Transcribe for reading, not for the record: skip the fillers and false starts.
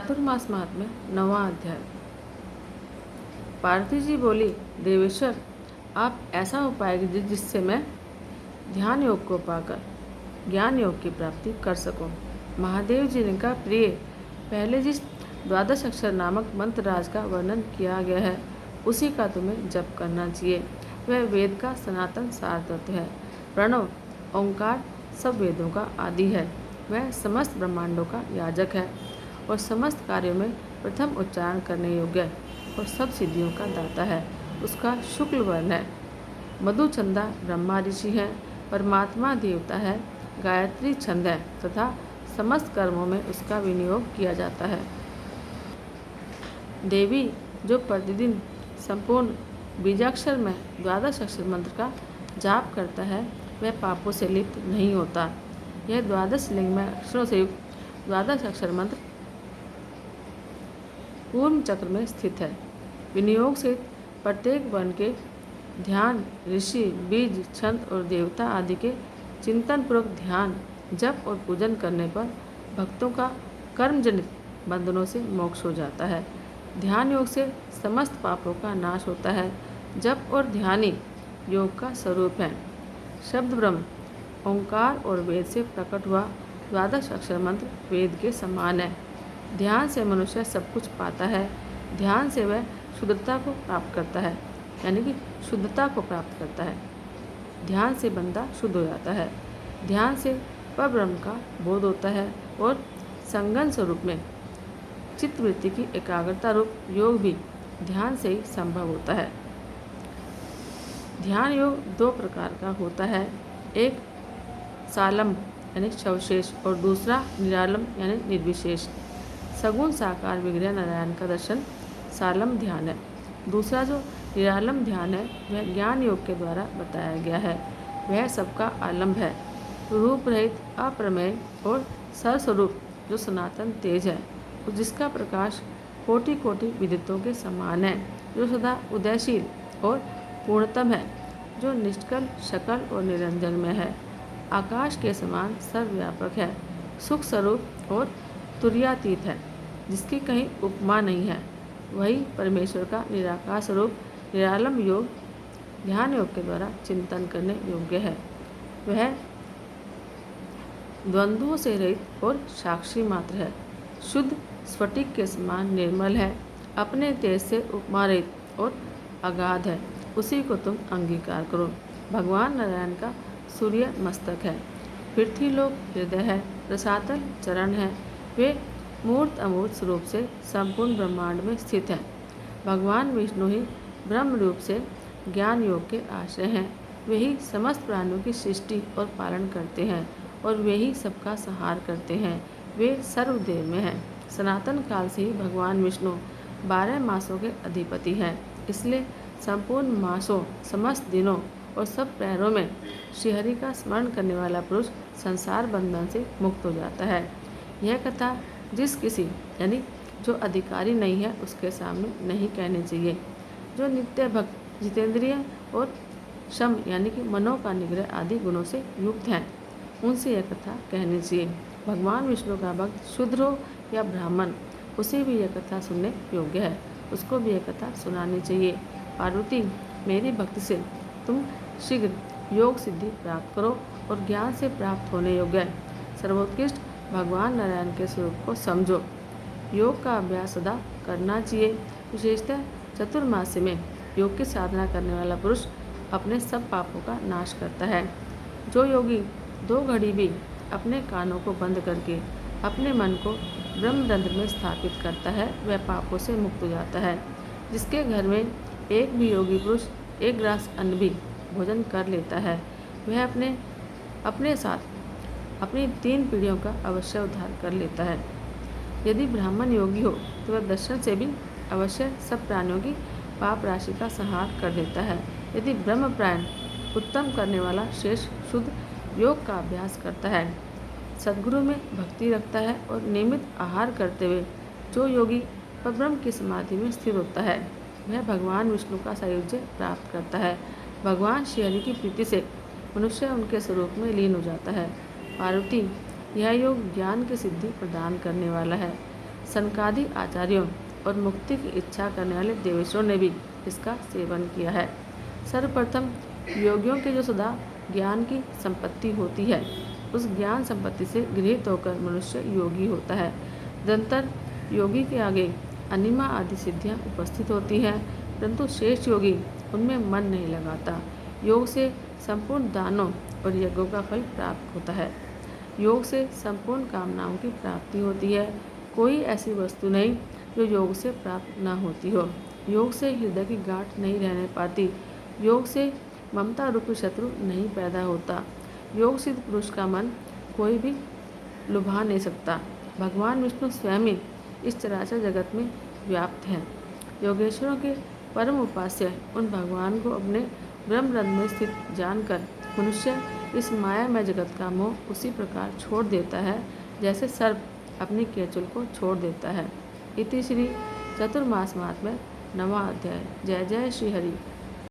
चातुर्मास महात्म्य 9वां अध्याय। पार्वती जी बोली, देवेश्वर, आप ऐसा उपाय कीजिए जिससे मैं ध्यान योग को पाकर ज्ञान योग की प्राप्ति कर सकूं। महादेव जी ने कहा, प्रिय, पहले जिस द्वादश अक्षर नामक मंत्र राज का वर्णन किया गया है उसी का तुम्हें जप करना चाहिए। वह वेद का सनातन सार तत्व है। प्रणव ओंकार सब वेदों का आदि है। वह समस्त ब्रह्मांडों का याजक है और समस्त कार्यों में प्रथम उच्चारण करने योग्य है और सब सिद्धियों का दाता है। उसका शुक्ल वर्ण है। मधुचंदा ब्रह्मा ऋषि है। परमात्मा देवता है। गायत्री छंद है तथा समस्त कर्मों में उसका विनियोग किया जाता है। देवी जो प्रतिदिन संपूर्ण बीजाक्षर में द्वादश अक्षर मंत्र का जाप करता है वह पापों से लिप्त नहीं होता। यह द्वादश लिंग में अक्षरों से युक्त द्वादश अक्षर मंत्र पूर्ण चक्र में स्थित है। विनियोग से प्रत्येक वर्ण के ध्यान, ऋषि, बीज, छंद और देवता आदि के चिंतन पूर्वक ध्यान, जप और पूजन करने पर भक्तों का कर्मजनित बंधनों से मोक्ष हो जाता है। ध्यान योग से समस्त पापों का नाश होता है। जप और ध्यान ही योग का स्वरूप है। शब्द ब्रह्म ओंकार और वेद से प्रकट हुआ द्वादश अक्षर मंत्र वेद के समान है। ध्यान से मनुष्य सब कुछ पाता है। ध्यान से वह शुद्धता को प्राप्त करता है, यानी कि शुद्धता को प्राप्त करता है। ध्यान से बंदा शुद्ध हो जाता है। ध्यान से परब्रह्म का बोध होता है और संगन स्वरूप में चित्तवृत्ति की एकाग्रता रूप योग भी ध्यान से ही संभव होता है। ध्यान योग दो प्रकार का होता है, एक सालंब यानी सविशेष और दूसरा निरालंब यानी निर्विशेष। सगुण साकार विग्रह नारायण का दर्शन सालंब ध्यान है। दूसरा जो निरालंब ध्यान है वह ज्ञान योग के द्वारा बताया गया है। वह सबका आलंब है, रूप रहित, अप्रमेय और सर्वस्वरूप जो सनातन तेज है, जिसका प्रकाश कोटि कोटि विद्युतों के समान है, जो सदा उदयशील और पूर्णतम है, जो निष्कल, शकल और निरंजन में है, आकाश के समान सर्वव्यापक है, सुख स्वरूप और तुर्यातीत है, जिसकी कहीं उपमा नहीं है। वही परमेश्वर का निराकार स्वरूप निरालंब योग ध्यान योग के द्वारा चिंतन करने योग्य है। वह द्वंद्वों से रहित और साक्षी मात्र है, शुद्ध स्फटिक के समान निर्मल है, अपने तेज से उपमा रहित और अगाध है। उसी को तुम अंगीकार करो। भगवान नारायण का सूर्य मस्तक है, पृथ्वीलोक हृदय है, रसातल चरण है। वे मूर्त अमूर्त स्वरूप से संपूर्ण ब्रह्मांड में स्थित हैं। भगवान विष्णु ही ब्रह्म रूप से ज्ञान योग के आश्रय हैं। वे ही समस्त प्राणियों की सृष्टि और पालन करते हैं और वे ही सबका संहार करते हैं। वे सर्वदेव में हैं। सनातन काल से ही भगवान विष्णु 12 मासों के अधिपति हैं। इसलिए संपूर्ण मासों, समस्त दिनों और सब प्रहरों में श्रीहरि का स्मरण करने वाला पुरुष संसार बंधन से मुक्त हो जाता है। यह कथा जिस किसी यानी जो अधिकारी नहीं है उसके सामने नहीं कहनी चाहिए। जो नित्य भक्त, जितेंद्रिय और शम यानी कि मनो का निग्रह आदि गुणों से युक्त हैं, उनसे यह कथा कहनी चाहिए। भगवान विष्णु का भक्त शूद्र हो या ब्राह्मण, उसे भी यह कथा सुनने योग्य है, उसको भी यह कथा सुनानी चाहिए। पार्वती, मेरी भक्ति से तुम शीघ्र योग सिद्धि प्राप्त करो और ज्ञान से प्राप्त होने योग्य है सर्वोत्कृष्ट भगवान नारायण के स्वरूप को समझो। योग का अभ्यास सदा करना चाहिए। विशेषतः चतुर्मास्य में योग की साधना करने वाला पुरुष अपने सब पापों का नाश करता है। जो योगी 2 घड़ी भी अपने कानों को बंद करके अपने मन को ब्रह्मरंध्र में स्थापित करता है वह पापों से मुक्त हो जाता है। जिसके घर में एक भी योगी पुरुष 1 ग्रास अन्न भी भोजन कर लेता है वह अपने साथ अपनी 3 पीढ़ियों का अवश्य उद्धार कर लेता है। यदि ब्राह्मण योगी हो तो वह दर्शन से भी अवश्य सब प्राणियों की पाप राशि का संहार कर देता है। यदि ब्रह्मप्रायण उत्तम करने वाला शेष शुद्ध योग का अभ्यास करता है, सद्गुरु में भक्ति रखता है और नियमित आहार करते हुए जो योगी परब्रह्म की समाधि में स्थिर होता है वह भगवान विष्णु का सायुज्य प्राप्त करता है। भगवान श्रीहरि की प्रीति से मनुष्य उनके स्वरूप में लीन हो जाता है। पार्वती, यह योग ज्ञान की सिद्धि प्रदान करने वाला है। सनकादि आचार्यों और मुक्ति की इच्छा करने वाले देवेश्वरों ने भी इसका सेवन किया है। सर्वप्रथम योगियों के जो सदा ज्ञान की संपत्ति होती है, उस ज्ञान संपत्ति से गृहित होकर मनुष्य योगी होता है। निरंतर योगी के आगे अनिमा आदि सिद्धियां उपस्थित होती हैं, परंतु शेष योगी उनमें मन नहीं लगाता। योग से संपूर्ण दानों और यज्ञों का फल प्राप्त होता है। योग से संपूर्ण कामनाओं की प्राप्ति होती है। कोई ऐसी वस्तु नहीं जो योग से प्राप्त ना होती हो। योग से हृदय की गांठ नहीं रहने पाती। योग से ममता रूपी शत्रु नहीं पैदा होता। योग सिद्ध पुरुष का मन कोई भी लुभा नहीं सकता। भगवान विष्णु स्वयं ही इस चराचर जगत में व्याप्त हैं। योगेश्वरों के परम उपास्य उन भगवान को अपने ब्रह्मरंध्र में स्थित जानकर मनुष्य इस मायामय जगत का मोह उसी प्रकार छोड़ देता है जैसे सर्प अपनी केंचुल को छोड़ देता है। इति श्री चतुर्मास महात्म्य 9वां अध्याय। जय जय श्री हरि।